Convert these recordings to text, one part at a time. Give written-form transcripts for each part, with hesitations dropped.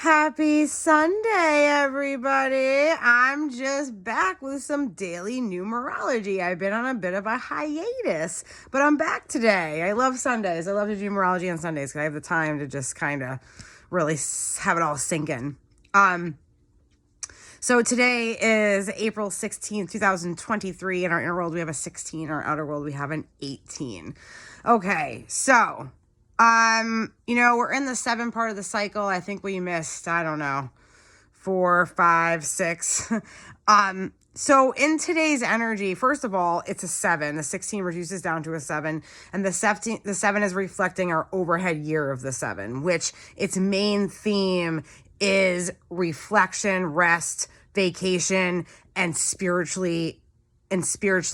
Happy Sunday, everybody. I'm just back with some daily numerology. I've been on a bit of a hiatus, but I'm back today. I love Sundays. I love to do numerology on Sundays because I have the time to just kind of really have it all sink in. So today is April 16th, 2023. In our inner world, we have a 16. In our outer world, we have an 18. Okay, so we're in the 7 part of the cycle. I think we missed, 4, 5, 6. So in today's energy, first of all, it's a 7. The 16 reduces down to a 7, and the 7 is reflecting our overhead year of the 7, which its main theme is reflection, rest, vacation, and spiritually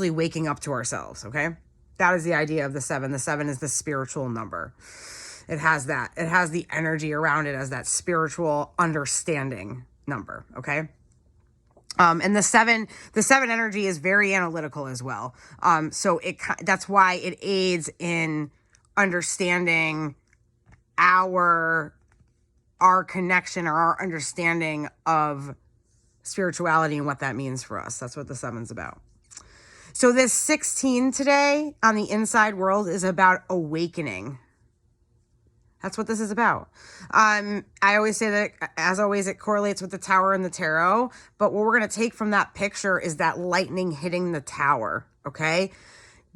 waking up to ourselves. Okay. That is the idea of the 7. The 7 is the spiritual number. It has that. It has the energy around it as that spiritual understanding number. Okay. And the 7 energy is very analytical as well. So that's why it aids in understanding our connection or our understanding of spirituality and what that means for us. That's what the 7's about. So this 16 today on the inside world is about awakening. That's what this is about. I always say that, as always, it correlates with the tower and the tarot. But what we're going to take from that picture is that lightning hitting the tower, okay?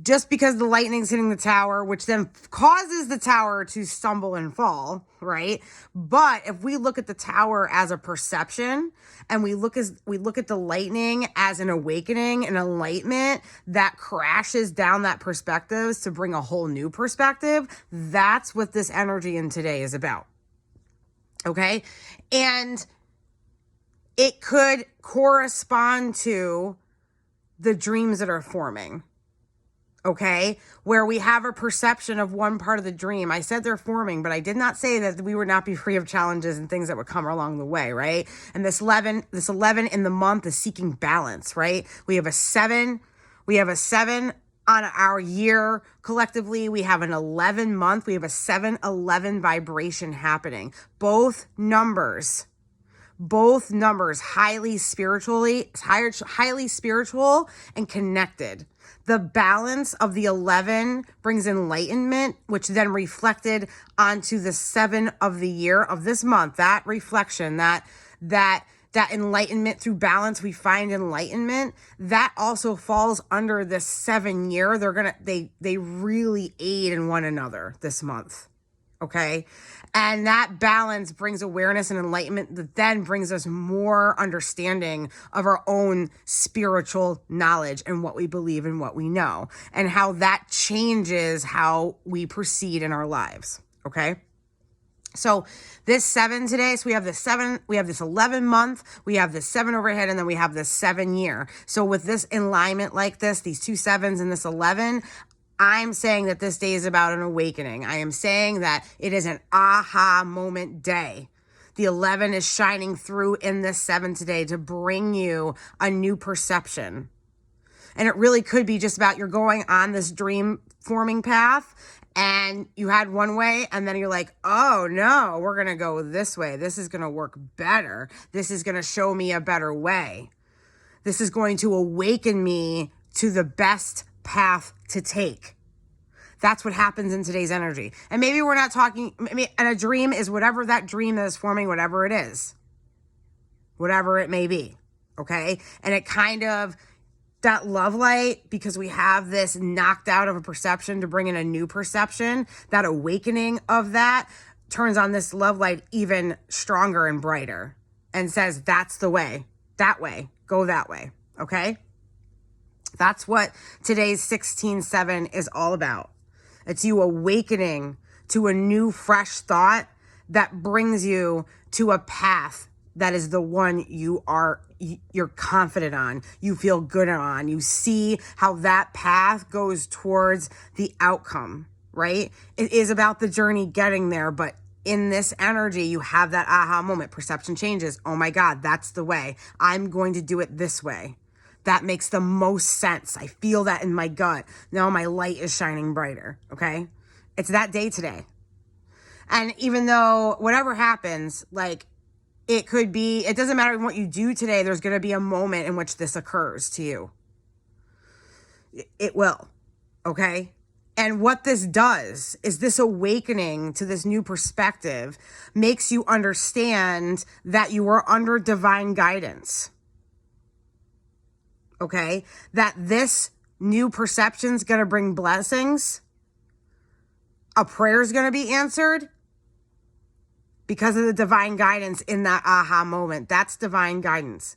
Just because the lightning's hitting the tower, which then causes the tower to stumble and fall, right? But if we look at the tower as a perception and we look at the lightning as an awakening, an enlightenment that crashes down that perspective to bring a whole new perspective, that's what this energy in today is about. Okay? And it could correspond to the dreams that are forming. Okay, where we have a perception of one part of the dream. I said they're forming, but I did not say that we would not be free of challenges and things that would come along the way, right? And this 11 in the month is seeking balance, right? We have a 7 on our year collectively. We have an 11 month. We have a 7-11 vibration happening. Both numbers highly spiritual and connected. The balance of the 11 brings enlightenment, which then reflected onto the 7 of the year of this month. That reflection, that enlightenment through balance, we find enlightenment. That also falls under this 7 year. They really aid in one another this month. Okay. And that balance brings awareness and enlightenment that then brings us more understanding of our own spiritual knowledge and what we believe and what we know and how that changes how we proceed in our lives. Okay. So this 7 today, so we have this 11 month, we have this 7 overhead, and then we have this 7 year. So with this alignment like this, these 2 7s and this 11, I'm saying that this day is about an awakening. I am saying that it is an aha moment day. The 11 is shining through in this 7 today to bring you a new perception. And it really could be just about you're going on this dream forming path and you had one way and then you're like, oh no, we're going to go this way. This is going to work better. This is going to show me a better way. This is going to awaken me to the best path to take. That's what happens in today's energy. And maybe we're not talking, and a dream is whatever that dream that is forming, whatever it is, whatever it may be. Okay. And it kind of, that love light, because we have this knocked out of a perception to bring in a new perception, that awakening of that turns on this love light even stronger and brighter and says, that's the way, go that way. Okay. That's what today's 16-7 is all about. It's you awakening to a new, fresh thought that brings you to a path that is the one you're confident on, you feel good on, you see how that path goes towards the outcome, right? It is about the journey getting there, but in this energy, you have that aha moment. Perception changes. Oh my God, that's the way. I'm going to do it this way. That makes the most sense. I feel that in my gut. Now my light is shining brighter, okay? It's that day today. And even though whatever happens, like, It could be, it doesn't matter what you do today, there's going to be a moment in which this occurs to you. It will. Okay? And what this does is this awakening to this new perspective makes you understand that you are under divine guidance. Okay? That this new perception is going to bring blessings. A prayer is going to be answered because of the divine guidance in that aha moment. That's divine guidance.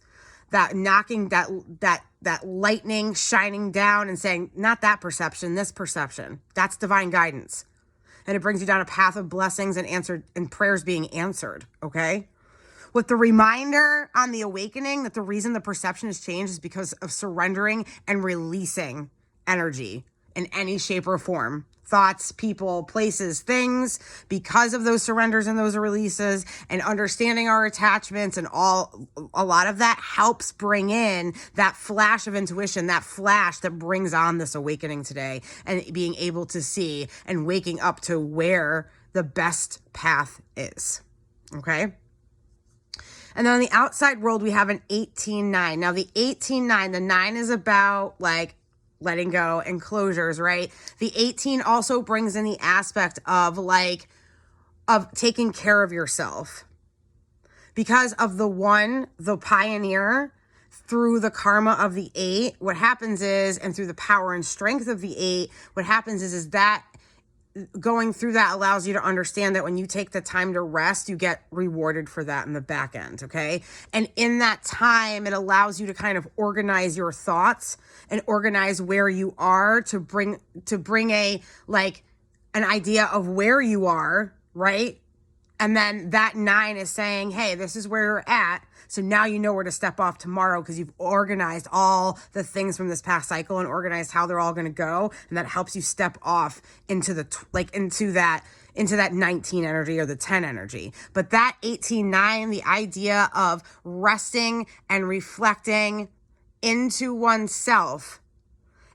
That knocking, that lightning shining down and saying, not that perception, this perception. That's divine guidance. And it brings you down a path of blessings and prayers being answered, okay? With the reminder on the awakening that the reason the perception has changed is because of surrendering and releasing energy in any shape or form. Thoughts, people, places, things, because of those surrenders and those releases and understanding our attachments and a lot of that helps bring in that flash of intuition, that flash that brings on this awakening today and being able to see and waking up to where the best path is. Okay? And then on the outside world, we have an 18-9. Now the 18-9, the 9 is about like letting go and closures, right? The 18 also brings in the aspect of taking care of yourself. Because of the 1, the pioneer, through the karma of the 8, what happens is, and through the power and strength of the 8, what happens is that going through that allows you to understand that when you take the time to rest, you get rewarded for that in the back end, okay? And in that time, it allows you to kind of organize your thoughts and organize where you are to bring an idea of where you are, right? And then that 9 is saying, hey, this is where you're at. So now you know where to step off tomorrow because you've organized all the things from this past cycle and organized how they're all going to go. And that helps you step off into that 19 energy or the 10 energy. But that 18-9, the idea of resting and reflecting into oneself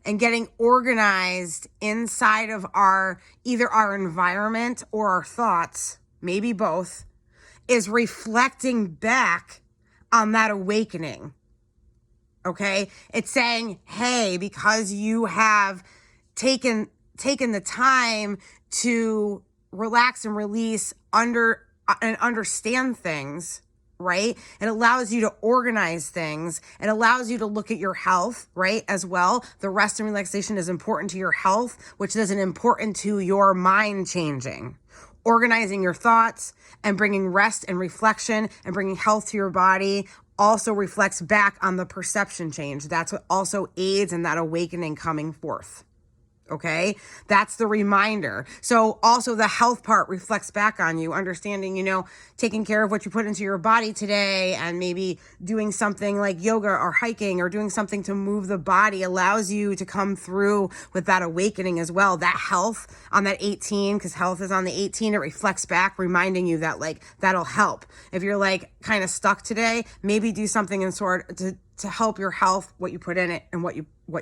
and getting organized inside of either our environment or our thoughts, maybe both, is reflecting back on that awakening. Okay? It's saying, hey, because you have taken the time to relax and release and understand things, right? It allows you to organize things. It allows you to look at your health, right, as well. The rest and relaxation is important to your health, which is important to your mind changing. Organizing your thoughts and bringing rest and reflection and bringing health to your body also reflects back on the perception change. That's what also aids in that awakening coming forth. Okay, that's the reminder. So also the health part reflects back on you, understanding, taking care of what you put into your body today and maybe doing something like yoga or hiking or doing something to move the body allows you to come through with that awakening as well. That health on that 18, because health is on the 18, it reflects back, reminding you that that'll help. If you're kind of stuck today, maybe do something to help your health, what you put in it and what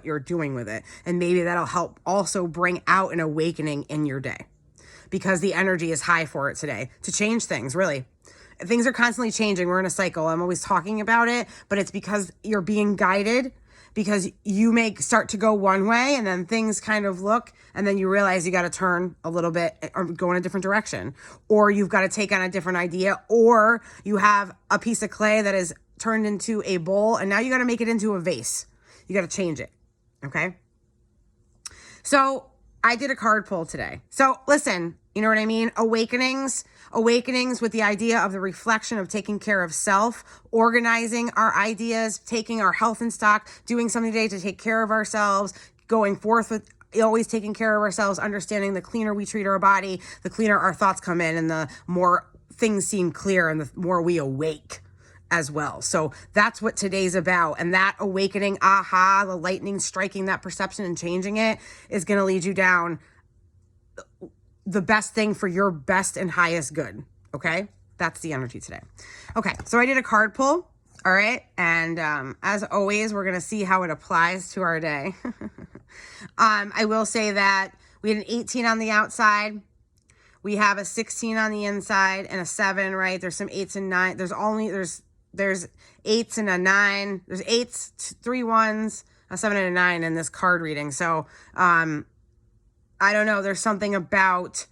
you're doing with it. And maybe that'll help also bring out an awakening in your day because the energy is high for it today to change things, really. Things are constantly changing. We're in a cycle. I'm always talking about it, but it's because you're being guided because you may start to go one way and then things kind of look and then you realize you got to turn a little bit or go in a different direction, or you've got to take on a different idea, or you have a piece of clay that is turned into a bowl and now you got to make it into a vase. You got to change it. Okay. So I did a card pull today. So listen, you know what I mean? Awakenings with the idea of the reflection of taking care of self, organizing our ideas, taking our health in stock, doing something today to take care of ourselves, going forth with always taking care of ourselves, understanding the cleaner we treat our body, the cleaner our thoughts come in and the more things seem clear and the more we awake as well. So that's what today's about. And that awakening, the lightning striking that perception and changing it is going to lead you down the best thing for your best and highest good. Okay. That's the energy today. Okay. So I did a card pull. All right. And, as always, we're going to see how it applies to our day. I will say that we had an 18 on the outside. we have a 16 on the inside and a 7, right? There's some 8s and 9. There's 8s and a 9. There's 8s, 3 1s, a 7 and a 9 in this card reading. So, I don't know. There's something about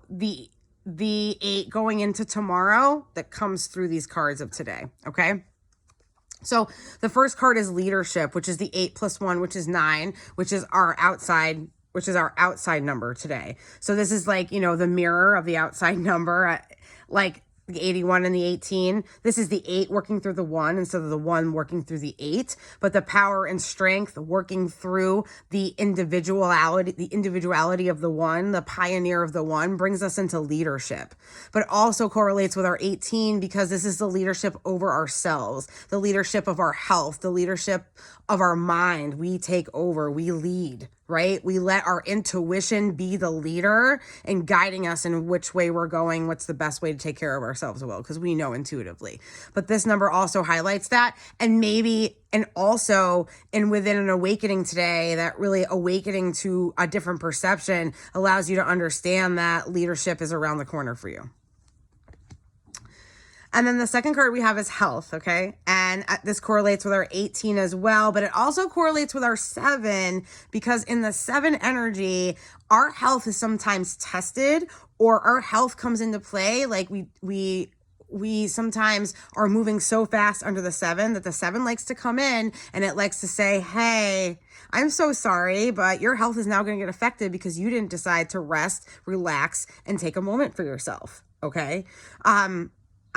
the 8 going into tomorrow that comes through these cards of today. Okay. So the first card is leadership, which is the 8 + 1, which is 9, which is our outside number today. So this is like, the mirror of the outside number, like the 81 and the 18. This is the 8 working through the 1 instead of the 1 working through the 8. But the power and strength working through the individuality of the 1, the pioneer of the 1, brings us into leadership. But it also correlates with our 18 because this is the leadership over ourselves, the leadership of our health, the leadership of our mind. We take over, we lead, right? We let our intuition be the leader and guiding us in which way we're going, what's the best way to take care of ourselves, because we know intuitively. But this number also highlights that, and also within an awakening today, that really awakening to a different perception allows you to understand that leadership is around the corner for you. And then the second card we have is health, okay? And this correlates with our 18 as well, but it also correlates with our 7 because in the 7 energy, our health is sometimes tested or our health comes into play. Like we sometimes are moving so fast under the 7 that the 7 likes to come in and it likes to say, hey, I'm so sorry, but your health is now going to get affected because you didn't decide to rest, relax, and take a moment for yourself, okay?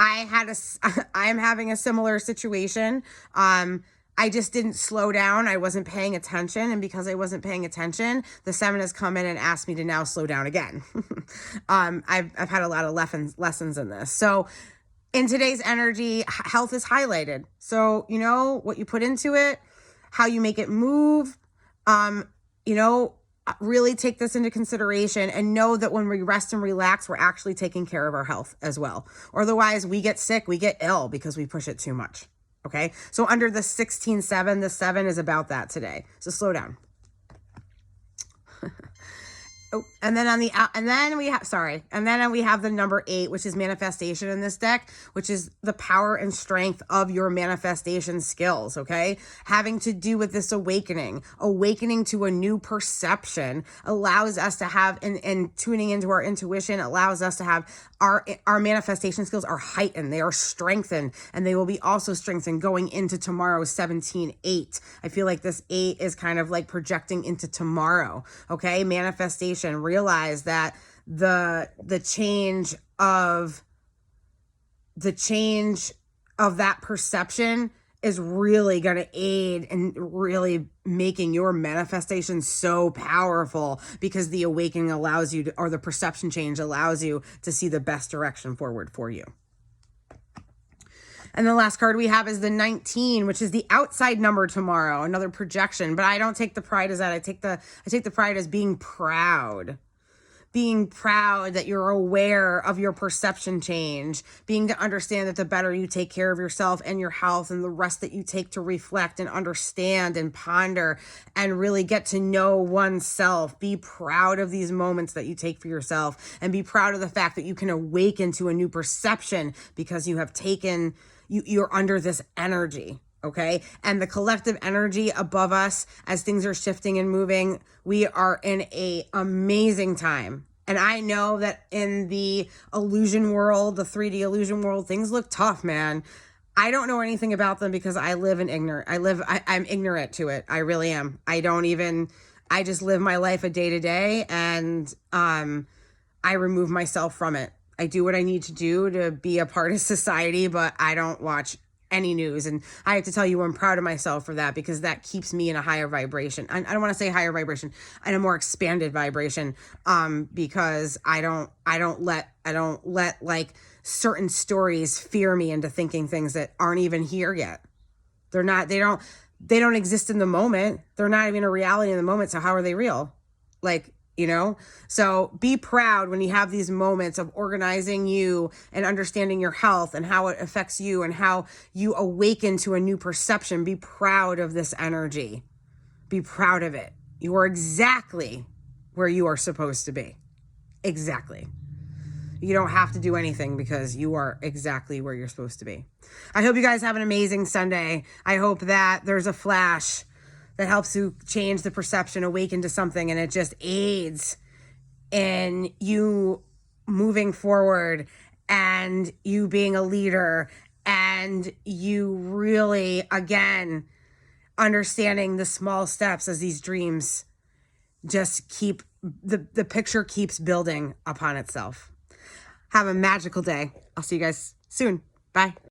I'm having a similar situation. I just didn't slow down. I wasn't paying attention. And because I wasn't paying attention, the 7 has come in and asked me to now slow down again. I've had a lot of lessons in this. So in today's energy, health is highlighted. So, what you put into it, how you make it move, really take this into consideration and know that when we rest and relax, we're actually taking care of our health as well. Or otherwise we get sick, we get ill because we push it too much. Okay. So under the 16-7, the 7 is about that today. So slow down. Oh, and then we have the number 8, which is manifestation in this deck, which is the power and strength of your manifestation skills. Okay. Having to do with this awakening to a new perception allows us to have, and tuning into our intuition allows us to have our manifestation skills are heightened. They are strengthened, and they will be also strengthened going into tomorrow, 17-8. I feel like this 8 is kind of like projecting into tomorrow. Okay. Manifestation. Realize that the change of that perception is really going to aid in really making your manifestation so powerful because the awakening allows you to, or the perception change allows you to see the best direction forward for you. And the last card we have is the 19, which is the outside number tomorrow, another projection. But I don't take the pride as that. I take the pride as being proud. Being proud that you're aware of your perception change, being to understand that the better you take care of yourself and your health and the rest that you take to reflect and understand and ponder and really get to know oneself. Be proud of these moments that you take for yourself and be proud of the fact that you can awaken to a new perception because you have taken, you're under this energy. Okay. And the collective energy above us as things are shifting and moving, we are in a amazing time. And I know that in the illusion world, the 3D illusion world, things look tough, man. I don't know anything about them because I live in ignorant. I'm ignorant to it. I really am. I just live my life a day to day and, I remove myself from it. I do what I need to do to be a part of society, but I don't watch any news. And I have to tell you, I'm proud of myself for that because that keeps me in a higher vibration. I don't want to say higher vibration, in a more expanded vibration. Because I don't let like certain stories fear me into thinking things that aren't even here yet. They don't exist in the moment. They're not even a reality in the moment. So how are they real? So be proud when you have these moments of organizing you and understanding your health and how it affects you and how you awaken to a new perception. Be proud of this energy. Be proud of it. You are exactly where you are supposed to be. Exactly. You don't have to do anything because you are exactly where you're supposed to be. I hope you guys have an amazing Sunday. I hope that there's a flash that helps you change the perception, awaken to something, and it just aids in you moving forward and you being a leader and you really, again, understanding the small steps as these dreams just keep, the picture keeps building upon itself. Have a magical day. I'll see you guys soon. Bye.